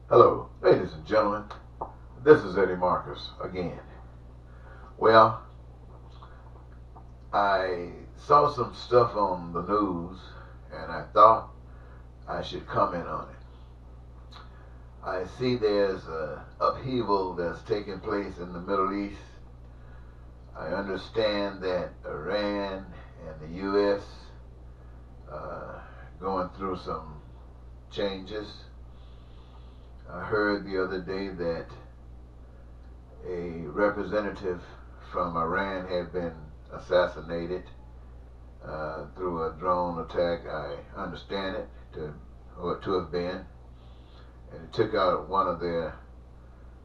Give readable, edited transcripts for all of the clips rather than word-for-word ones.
Hello, ladies and gentlemen. This is Eddie Marcus again. Well, I saw some stuff on the news and I thought I should comment on it. I see there's an upheaval that's taking place in the Middle East. I understand that Iran and the U.S. Going through some changes. I heard the other day that a representative from Iran had been assassinated through a drone attack. I understand it to have been, and it took out one of their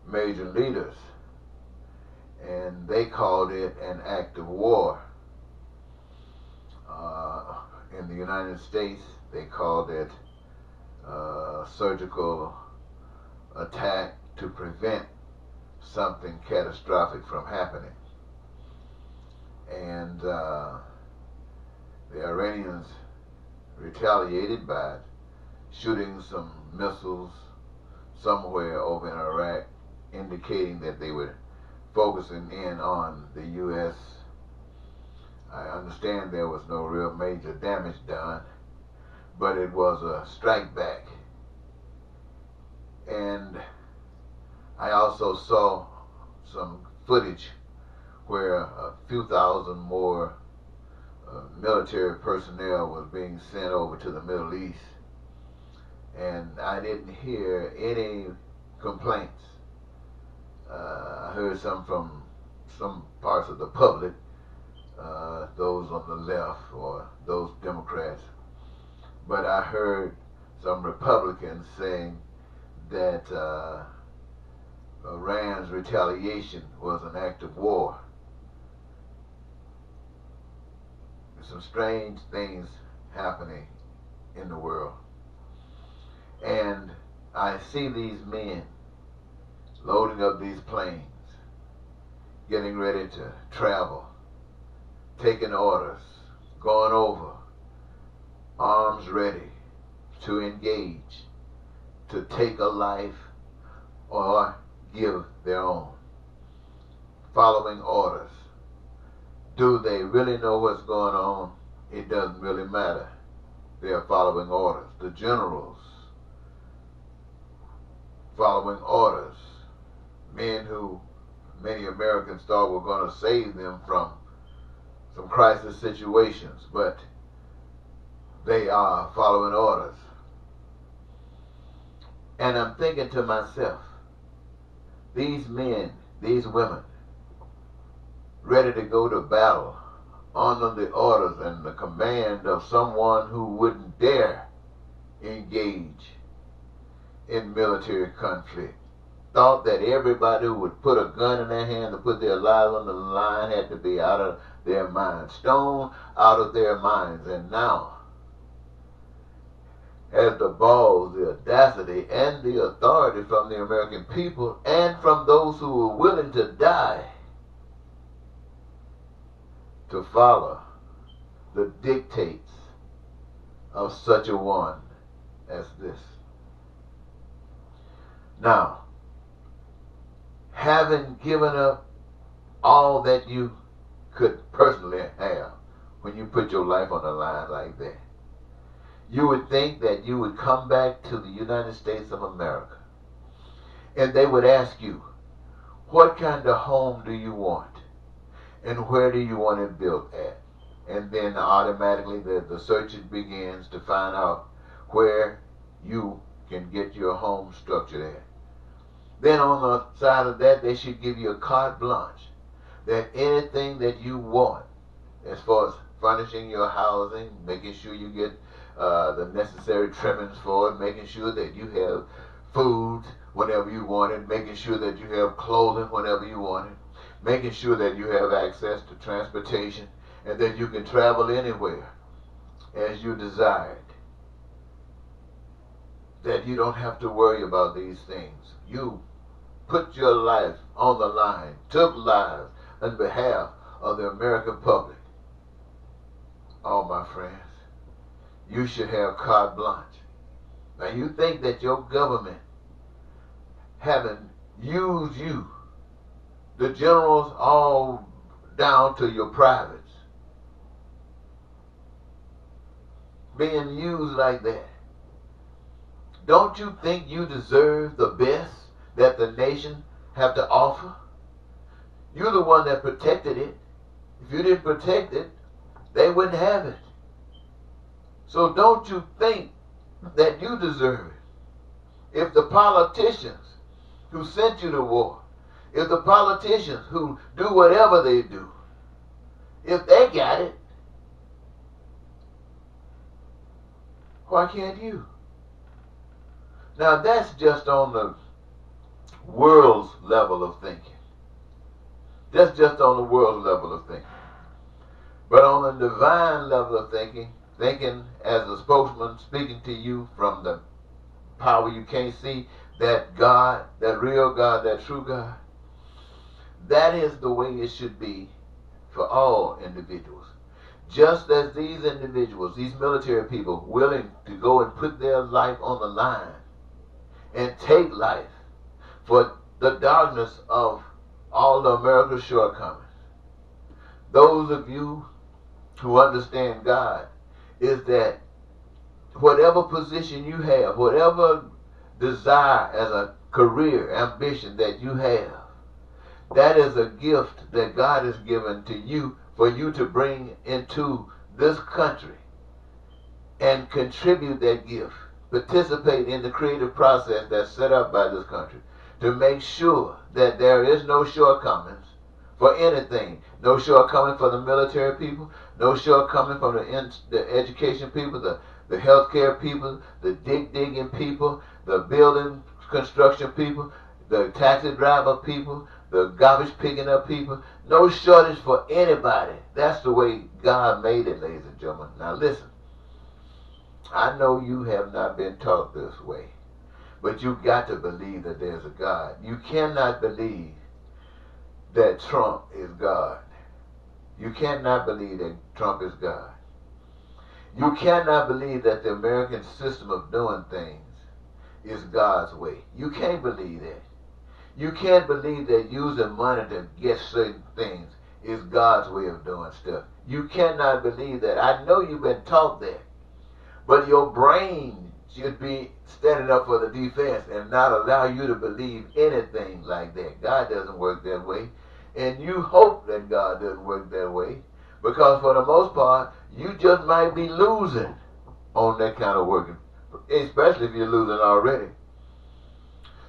major leaders, and they called it an act of war. In the United States, they called it surgical attack to prevent something catastrophic from happening. And the Iranians retaliated by shooting some missiles somewhere over in Iraq, indicating that they were focusing in on the U.S. I understand there was no real major damage done, but it was a strike back. And I also saw some footage where a few thousand more military personnel was being sent over to the Middle East, and I didn't hear any complaints. I heard some from some parts of the public, those on the left or those Democrats, but I heard some Republicans saying that Iran's retaliation was an act of war. There's some strange things happening in the world. And I see these men loading up these planes, getting ready to travel, taking orders, going over, arms ready to engage, to take a life or give their own, following orders. Do they really know what's going on? It doesn't really matter. They are following orders. The generals following orders, men who many Americans thought were going to save them from some crisis situations, but they are following orders. And I'm thinking to myself, these men, these women, ready to go to battle under the orders and the command of someone who wouldn't dare engage in military conflict, thought that everybody who would put a gun in their hand to put their lives on the line had to be out of their minds, stone out of their minds. And now, has the balls, the audacity, and the authority from the American people and from those who are willing to die to follow the dictates of such a one as this. Now, having given up all that you could personally have when you put your life on the line like that, you would think that you would come back to the United States of America and they would ask you, what kind of home do you want and where do you want it built at? And then automatically the search begins to find out where you can get your home structured at. Then on the side of that, they should give you a carte blanche, that anything that you want as far as furnishing your housing, making sure you get the necessary trimmings for it, making sure that you have food whenever you want it, making sure that you have clothing whenever you want it, making sure that you have access to transportation and that you can travel anywhere as you desired, that you don't have to worry about these things. You put your life on the line, took lives on behalf of the American public. Oh, my friends, you should have carte blanche. Now, you think that your government having used you, the generals all down to your privates, being used like that. Don't you think you deserve the best that the nation have to offer? You're the one that protected it. If you didn't protect it, they wouldn't have it. So don't you think that you deserve it? If the politicians who sent you to war, if the politicians who do whatever they do, if they got it, why can't you? Now that's just on the world's level of thinking. That's just on the world's level of thinking. But on the divine level of thinking as a spokesman speaking to you from the power you can't see, that God, that real God, that true God, that is the way it should be for all individuals. Just as these individuals, these military people, willing to go and put their life on the line and take life for the darkness of all of America's shortcomings. Those of you who understand God, is that whatever position you have, whatever desire as a career, ambition that you have, that is a gift that God has given to you for you to bring into this country and contribute that gift. Participate in the creative process that's set up by this country to make sure that there is no shortcomings for anything. No shortcoming for the military people, no shortcoming from the education people, the healthcare people, the digging people, the building construction people, the taxi driver people, the garbage picking up people. No shortage for anybody. That's the way God made it, ladies and gentlemen. Now listen, I know you have not been taught this way, but you got to believe that there's a God. You cannot believe that Trump is God. You cannot believe that Trump is God. You cannot believe that the American system of doing things is God's way. You can't believe that. You can't believe that using money to get certain things is God's way of doing stuff. You cannot believe that. I know you've been taught that. But your brain should be standing up for the defense and not allow you to believe anything like that. God doesn't work that way. And you hope that God doesn't work that way. Because for the most part, you just might be losing on that kind of working. Especially if you're losing already.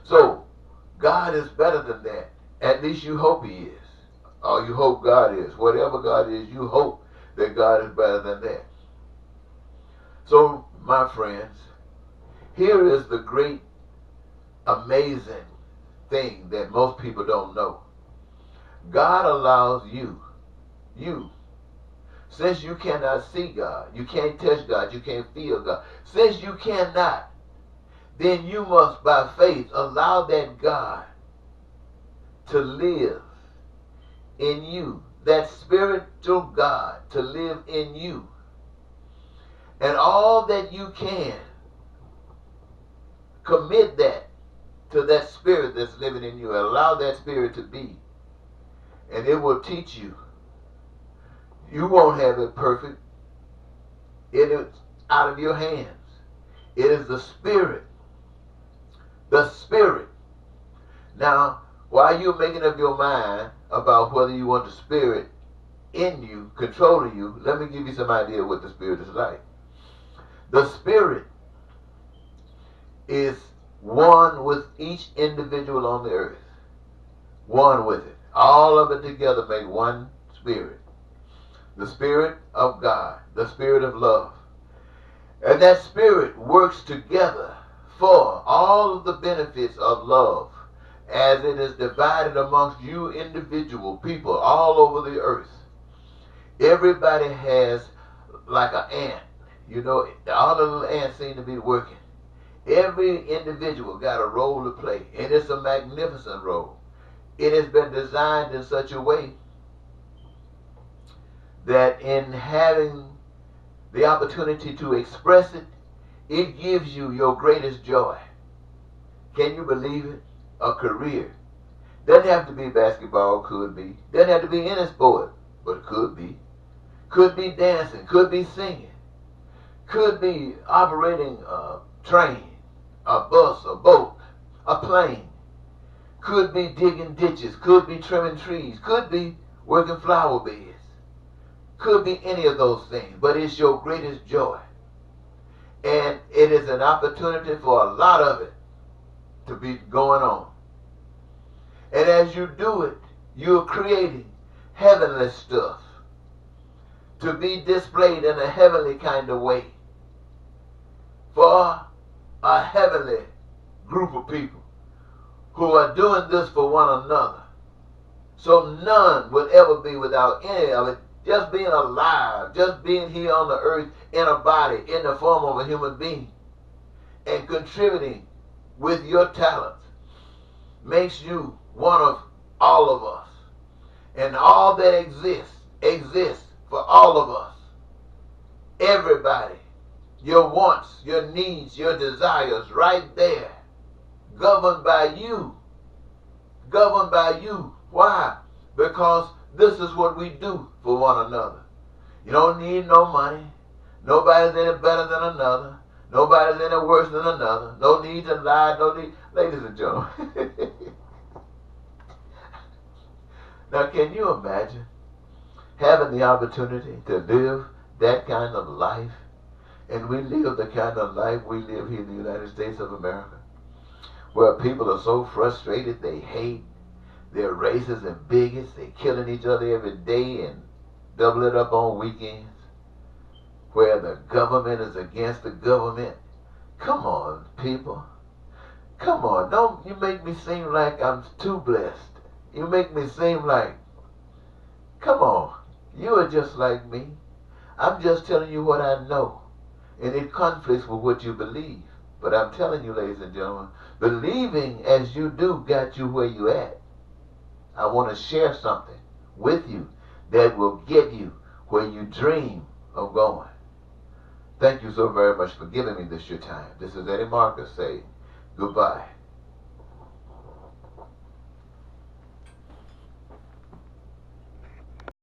So, God is better than that. At least you hope He is. Or you hope God is. Whatever God is, you hope that God is better than that. So, my friends, here is the great, amazing thing that most people don't know. God allows you, since you cannot see God, you can't touch God, you can't feel God, since you cannot, then you must, by faith, allow that God to live in you, that spiritual God to live in you. And all that you can, commit that to that spirit that's living in you. And allow that spirit to be. And it will teach you. You won't have it perfect. It is out of your hands. It is the Spirit. The Spirit. Now, while you're making up your mind about whether you want the Spirit in you, controlling you, let me give you some idea of what the Spirit is like. The Spirit is one with each individual on the earth. One with it. All of it together make one Spirit. The Spirit of God. The Spirit of love. And that Spirit works together for all of the benefits of love as it is divided amongst you individual people all over the earth. Everybody has like an ant. You know, all the little ants seem to be working. Every individual got a role to play, and it's a magnificent role. It has been designed in such a way that in having the opportunity to express it, it gives you your greatest joy. Can you believe it? a career. Doesn't have to be basketball, could be. Doesn't have to be any sport, but could be. Could be dancing, could be singing, could be operating a train, a bus, a boat, a plane. Could be digging ditches, could be trimming trees, could be working flower beds. Could be any of those things, but it's your greatest joy. And it is an opportunity for a lot of it to be going on. And as you do it, you're creating heavenly stuff to be displayed in a heavenly kind of way for a heavenly group of people who are doing this for one another. So none would ever be without any of it. Just being alive, just being here on the earth in a body, in the form of a human being, and contributing with your talents makes you one of all of us. And all that exists for all of us. Everybody. Your wants, your needs, your desires, right there. Governed by you. Governed by you. Why? Because this is what we do for one another. You don't need no money. Nobody's any better than another. Nobody's any worse than another. No need to lie. No need. Ladies and gentlemen. Now, can you imagine having the opportunity to live that kind of life? And we live the kind of life we live here in the United States of America, where people are so frustrated, they hate, they're racist and bigots, they're killing each other every day and double it up on weekends, where the government is against the government. Come on, people. Come on. Don't you make me seem like I'm too blessed. You make me seem like, come on, you are just like me. I'm just telling you what I know. And it conflicts with what you believe. But I'm telling you, ladies and gentlemen, believing as you do got you where you at. I want to share something with you that will get you where you dream of going. Thank you so very much for giving me this your time. This is Eddie Marcus saying goodbye.